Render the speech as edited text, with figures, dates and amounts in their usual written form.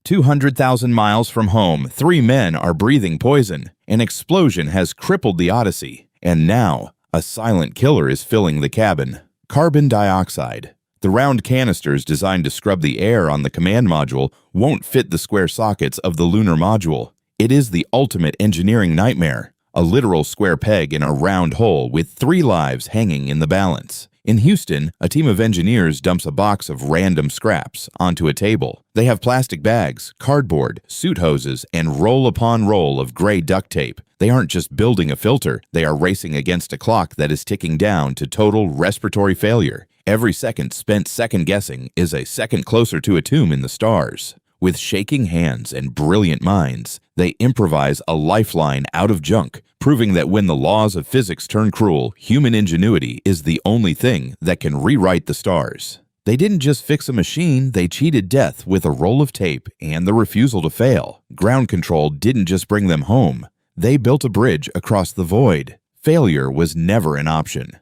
200,000 miles from home, 3 men are breathing poison. An explosion has crippled the Odyssey. And now, a silent killer is filling the cabin. Carbon dioxide. The round canisters designed to scrub the air on the command module won't fit the square sockets of the lunar module. It is the ultimate engineering nightmare. A literal square peg in a round hole with 3 lives hanging in the balance. In Houston, a team of engineers dumps a box of random scraps onto a table. They have plastic bags, cardboard, suit hoses, and roll upon roll of gray duct tape. They aren't just building a filter, they are racing against a clock that is ticking down to total respiratory failure. Every second spent second-guessing is a second closer to a tomb in the stars. With shaking hands and brilliant minds, they improvise a lifeline out of junk, proving that when the laws of physics turn cruel, human ingenuity is the only thing that can rewrite the stars. They didn't just fix a machine, they cheated death with a roll of tape and the refusal to fail. Ground control didn't just bring them home, they built a bridge across the void. Failure was never an option.